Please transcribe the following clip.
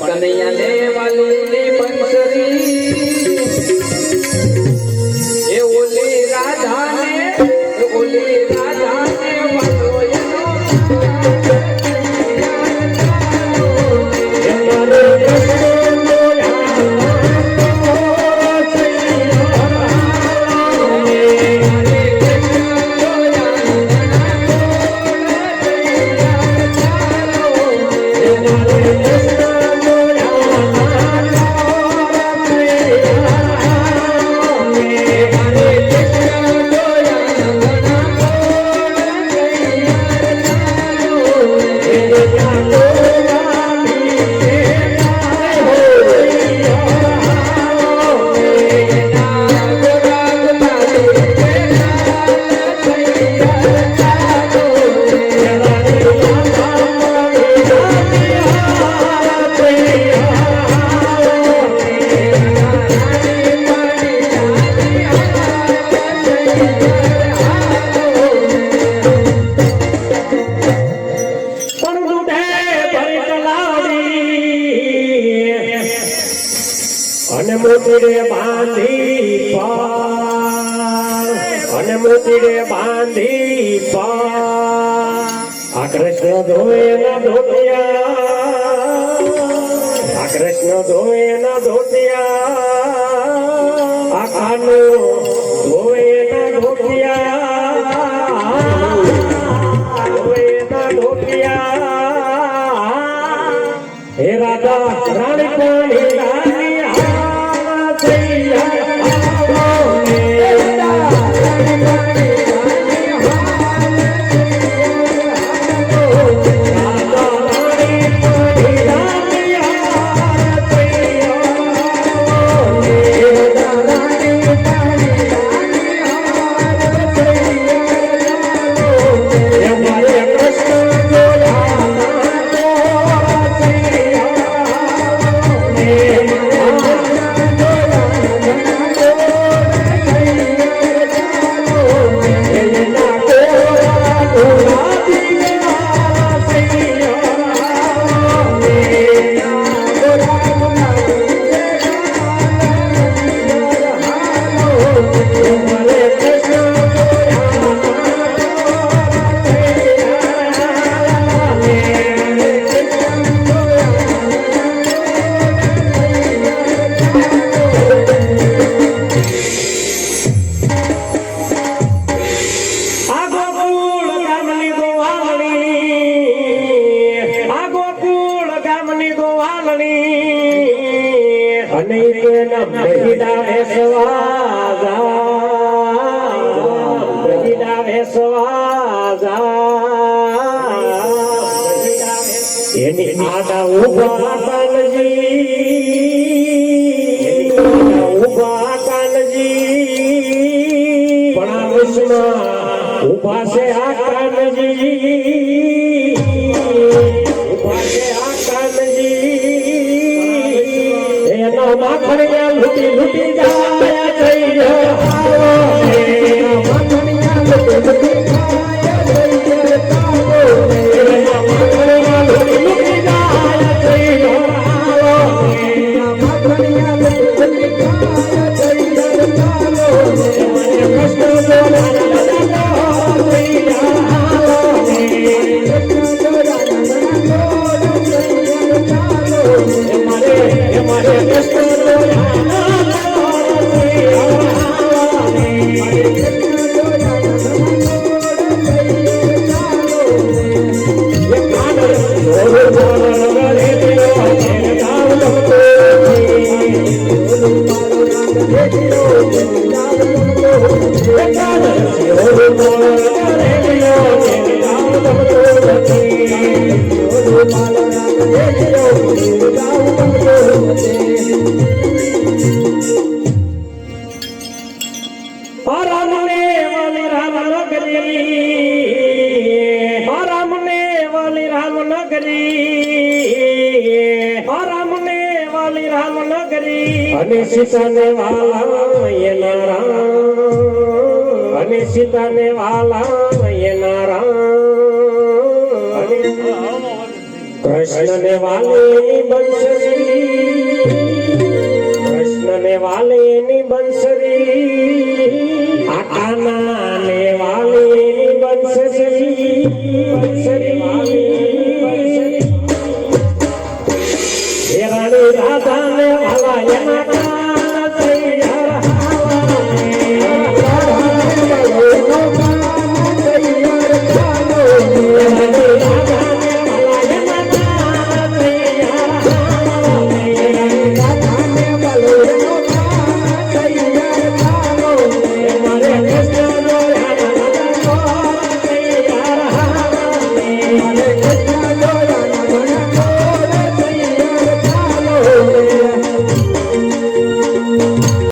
કનૈયા ને વાલી બંસરી એ ઓલી રાધા ને વાલો એનો મોતીડે બાંધી આ કૃષ્ણ ધોએ ના ધોતિયા આ કૃષ્ણ ધોએ ના ધોતિયા આ કાનો ધોએ ના ધોતિયા ધોએ ના ધોતિયા હે રાધા રાણી કોની રાણી આ થૈયા એની આડા ઉભા કાનજી પણ આ વિશ્વમાં ઉભા છે આ કાનજી ઉભા છે આ કાનજી એના માખણિયા લૂટી લૂટી જાય થઈ અને સીતાને વાલા એના રામ અને સીતાને વાલા એના રામ કૃષ્ણ ને વાલેની બંસરી, કૃષ્ણ ને વાલેની બંસરી, આ કાના ને વાલેની બંસરી, બંસરી વાલેની બંસરી, હે રાણી રાધા ને વાલા એના